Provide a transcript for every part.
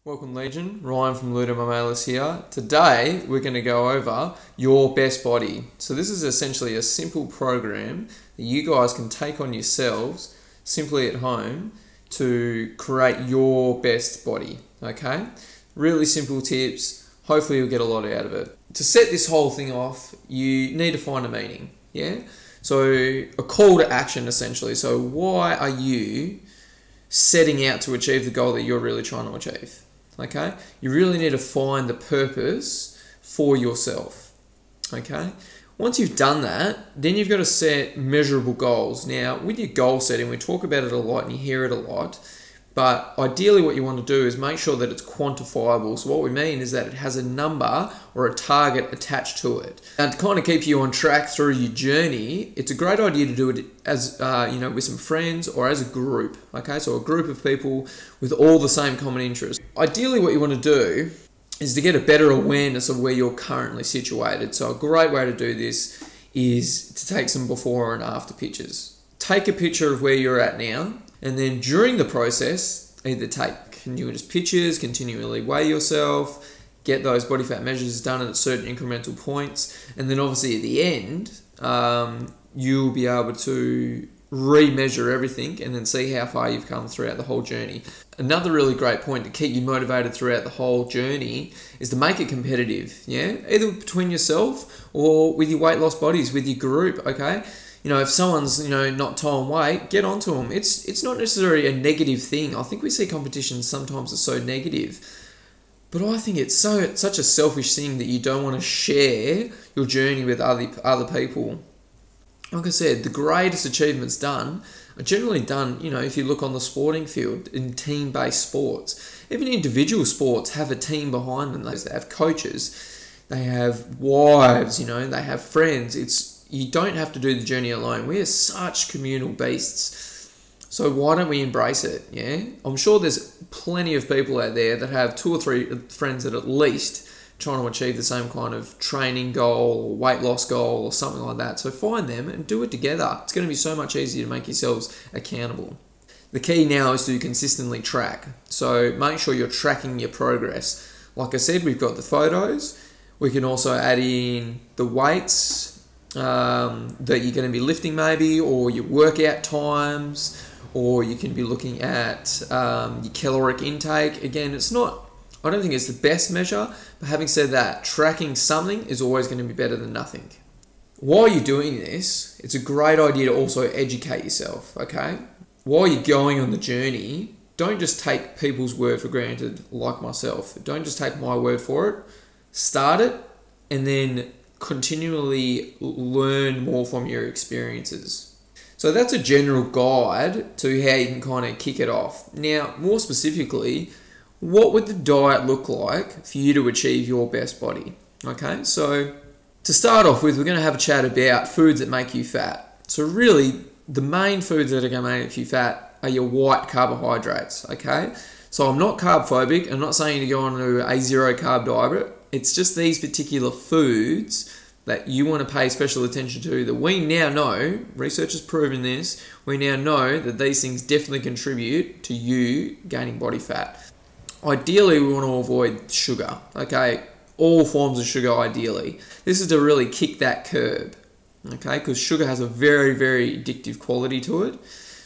Welcome Legion, Ryan from Ludo Mamalis here. Today we're going to go over your best body. So this is essentially a simple program that you guys can take on yourselves simply at home to create your best body, okay? Really simple tips, hopefully you'll get a lot out of it. To set this whole thing off, you need to find a meaning, yeah? So a call to action essentially. So why are you setting out to achieve the goal that you're really trying to achieve? Okay, you really need to find the purpose for yourself. Okay, once you've done that, then you've got to set measurable goals. Now, with your goal setting, we talk about it a lot and you hear it a lot, but ideally what you want to do is make sure that it's quantifiable. So what we mean is that it has a number or a target attached to it. And to kind of keep you on track through your journey, it's a great idea to do it as with some friends or as a group. Okay, so a group of people with all the same common interests. Ideally what you want to do is to get a better awareness of where you're currently situated. So a great way to do this is to take some before and after pictures. Take a picture of where you're at now, and then during the process, either take continuous pictures, continually weigh yourself, get those body fat measures done at certain incremental points, and then obviously at the end, you'll be able to re-measure everything and then see how far you've come throughout the whole journey. Another really great point to keep you motivated throughout the whole journey is to make it competitive, yeah? Either between yourself or with your weight loss buddies, with your group, okay? If someone's, not towing weight, get onto them. It's not necessarily a negative thing. I think we see competition sometimes as so negative. But I think it's such a selfish thing that you don't want to share your journey with other people. Like I said, the greatest achievements done are generally done, if you look on the sporting field, in team-based sports. Even individual sports have a team behind them. They have coaches, they have wives, they have friends. You don't have to do the journey alone. We are such communal beasts. So why don't we embrace it, yeah? I'm sure there's plenty of people out there that have 2 or 3 friends that at least trying to achieve the same kind of training goal or weight loss goal or something like that. So find them and do it together. It's going to be so much easier to make yourselves accountable. The key now is to consistently track. So make sure you're tracking your progress. Like I said, we've got the photos. We can also add in the weights that you're going to be lifting maybe, or your workout times, or you can be looking at your caloric intake. Again, I don't think it's the best measure, but having said that, tracking something is always going to be better than nothing. While you're doing this, it's a great idea to also educate yourself, okay? While you're going on the journey, don't just take people's word for granted like myself. Don't just take my word for it. Start it and then continually learn more from your experiences. So that's a general guide to how you can kind of kick it off. Now, more specifically, what would the diet look like for you to achieve your best body? Okay, so to start off with, we're going to have a chat about foods that make you fat. So really, the main foods that are going to make you fat are your white carbohydrates, okay? So I'm not carb phobic. I'm not saying to go on to a 0 carb diet. It's just these particular foods that you want to pay special attention to that we now know, research has proven this, we now know that these things definitely contribute to you gaining body fat. Ideally, we want to avoid sugar, okay? All forms of sugar ideally. This is to really kick that curb, okay? Because sugar has a very, very addictive quality to it.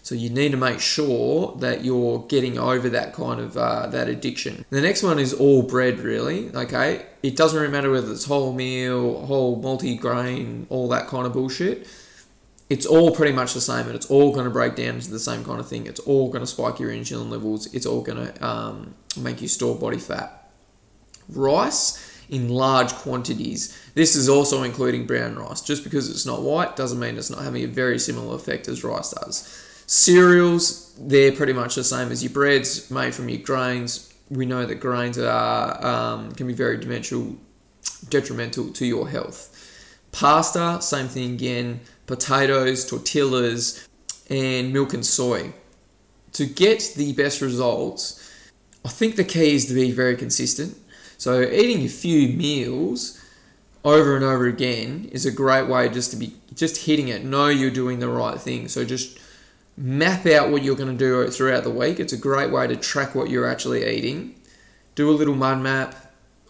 So you need to make sure that you're getting over that kind of that addiction. The next one is all bread, really. Okay, it doesn't really matter whether it's wholemeal, whole multi-grain, all that kind of bullshit. It's all pretty much the same, and it's all going to break down into the same kind of thing. It's all going to spike your insulin levels. It's all going to make you store body fat. Rice in large quantities. This is also including brown rice. Just because it's not white doesn't mean it's not having a very similar effect as rice does. Cereals, they're pretty much the same as your breads made from your grains. We know that grains can be very detrimental to your health. Pasta, same thing again. Potatoes, tortillas, and milk and soy. To get the best results, I think the key is to be very consistent. So eating a few meals over and over again is a great way just to be hitting it. Know you're doing the right thing. So just map out what you're going to do throughout the week. It's a great way to track what you're actually eating. do a little mud map,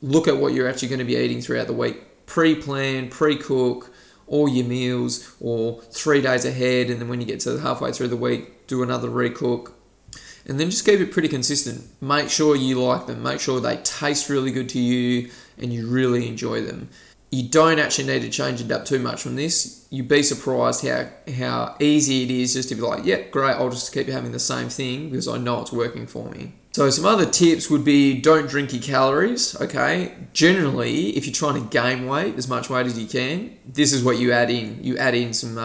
look at what you're actually going to be eating throughout the week. Pre-plan, pre-cook all your meals, or 3 days ahead, and then when you get to halfway through the week, do another recook. And then just keep it pretty consistent. Make sure you like them. Make sure they taste really good to you and you really enjoy them. You don't actually need to change it up too much from this. You'd be surprised how easy it is just to be like, yeah, great, I'll just keep having the same thing because I know it's working for me. So some other tips would be don't drink your calories, okay? Generally, if you're trying to gain weight, as much weight as you can, this is what you add in. You add in some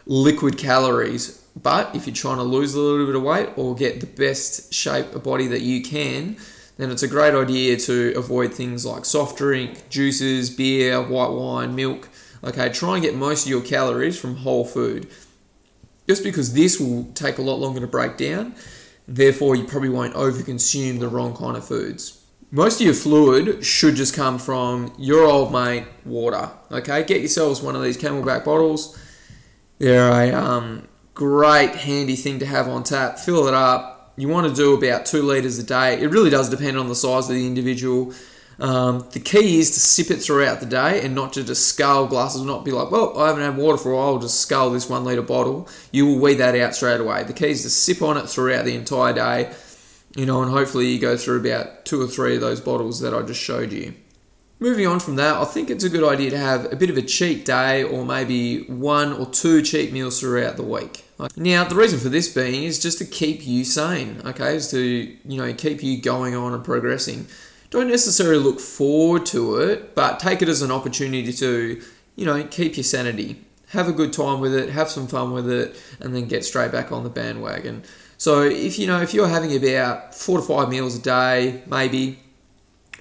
liquid calories. But if you're trying to lose a little bit of weight or get the best shape of body that you can, then it's a great idea to avoid things like soft drink, juices, beer, white wine, milk. Okay, try and get most of your calories from whole food. Just because this will take a lot longer to break down, therefore you probably won't overconsume the wrong kind of foods. Most of your fluid should just come from your old mate, water. Okay, get yourselves one of these Camelback bottles. They're a great handy thing to have on tap. Fill it up. You want to do about 2 litres a day. It really does depend on the size of the individual. The key is to sip it throughout the day and not to just scull glasses, not be like, well, I haven't had water for a while, I'll just scull this 1 litre bottle. You will weed that out straight away. The key is to sip on it throughout the entire day, and hopefully you go through about 2 or 3 of those bottles that I just showed you. Moving on from that, I think it's a good idea to have a bit of a cheat day or maybe 1 or 2 cheat meals throughout the week. Now, the reason for this being is just to keep you sane, okay, is to, keep you going on and progressing. Don't necessarily look forward to it, but take it as an opportunity to, keep your sanity. Have a good time with it, have some fun with it, and then get straight back on the bandwagon. So if you're having about 4 to 5 meals a day, maybe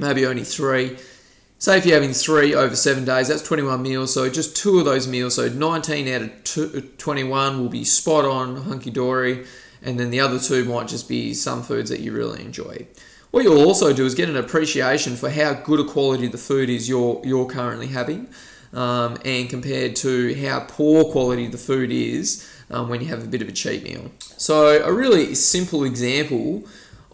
only 3, say if you're having 3 over 7 days, that's 21 meals. So just 2 of those meals, so 19 out of 21 will be spot on, hunky-dory. And then the other 2 might just be some foods that you really enjoy. What you'll also do is get an appreciation for how good a quality the food is you're currently having, and compared to how poor quality the food is when you have a bit of a cheat meal. So a really simple example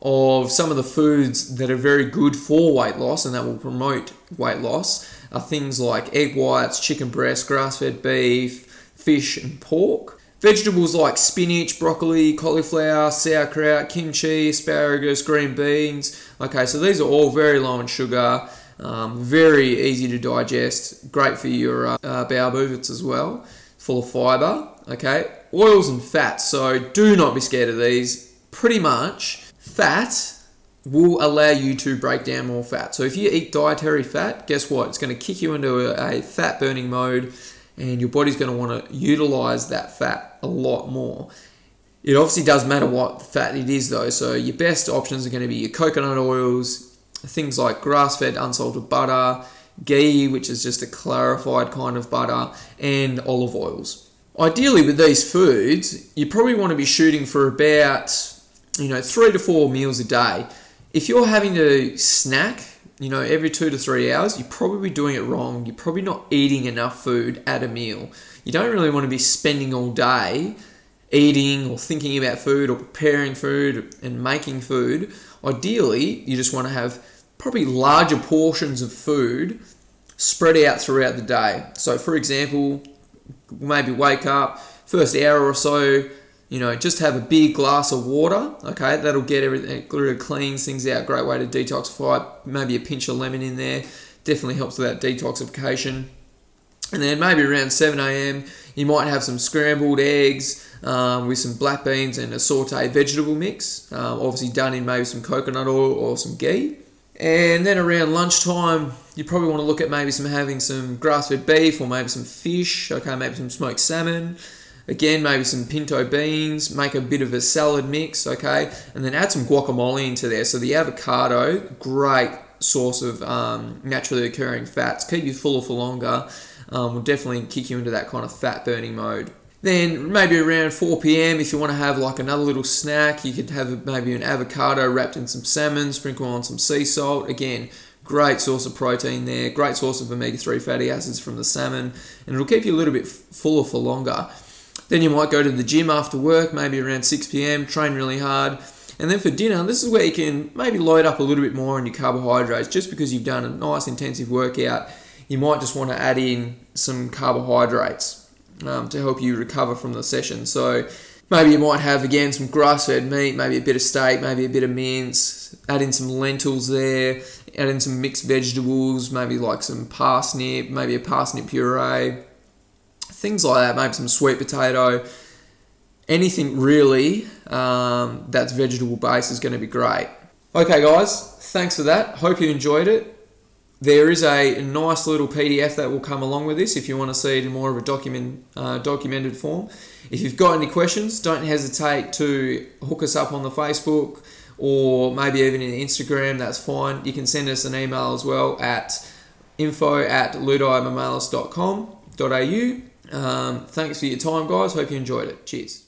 of some of the foods that are very good for weight loss and that will promote weight loss are things like egg whites, chicken breast, grass-fed beef, fish and pork. Vegetables like spinach, broccoli, cauliflower, sauerkraut, kimchi, asparagus, green beans. Okay, so these are all very low in sugar, very easy to digest, great for your bowel movements as well, full of fibre. Okay, oils and fats, so do not be scared of these. Pretty much, fat will allow you to break down more fat. So if you eat dietary fat, guess what? It's going to kick you into a fat burning mode, and your body's going to want to utilize that fat a lot more. It obviously does matter what fat it is though, so your best options are going to be your coconut oils, things like grass-fed unsalted butter, ghee, which is just a clarified kind of butter, and olive oils. Ideally with these foods, you probably want to be shooting for about 3 to 4 meals a day. If you're having to snack every 2 to 3 hours, you're probably doing it wrong. You're probably not eating enough food at a meal. You don't really want to be spending all day eating or thinking about food or preparing food and making food. Ideally, you just want to have probably larger portions of food spread out throughout the day. So for example, maybe wake up, first hour or so, just have a big glass of water, okay? That'll get everything, it really cleans things out, great way to detoxify. Maybe a pinch of lemon in there, definitely helps with that detoxification. And then maybe around 7 a.m, you might have some scrambled eggs with some black beans and a sauteed vegetable mix, obviously done in maybe some coconut oil or some ghee. And then around lunchtime, you probably want to look at maybe having some grass-fed beef or maybe some fish, okay, maybe some smoked salmon. Again, maybe some pinto beans, make a bit of a salad mix, okay? And then add some guacamole into there. So the avocado, great source of naturally occurring fats. Keep you fuller for longer. Will definitely kick you into that kind of fat burning mode. Then maybe around 4 p.m, if you want to have like another little snack, you could have maybe an avocado wrapped in some salmon, sprinkle on some sea salt. Again, great source of protein there, great source of omega-3 fatty acids from the salmon, and it'll keep you a little bit fuller for longer. Then you might go to the gym after work, maybe around 6 p.m, train really hard, And then for dinner, this is where you can maybe load up a little bit more on your carbohydrates. Just because you've done a nice intensive workout, you might just want to add in some carbohydrates to help you recover from the session. So maybe you might have, again, some grass-fed meat, maybe a bit of steak, maybe a bit of mince, add in some lentils there, add in some mixed vegetables, maybe like some parsnip, maybe a parsnip puree, things like that, maybe some sweet potato. Anything really that's vegetable based is going to be great. Okay guys, thanks for that. Hope you enjoyed it. There is a nice little PDF that will come along with this if you want to see it in more of a documented form. If you've got any questions, don't hesitate to hook us up on the Facebook or maybe even in Instagram, that's fine. You can send us an email as well at info@ludimamalis.com.au. Thanks for your time guys, hope you enjoyed it. Cheers.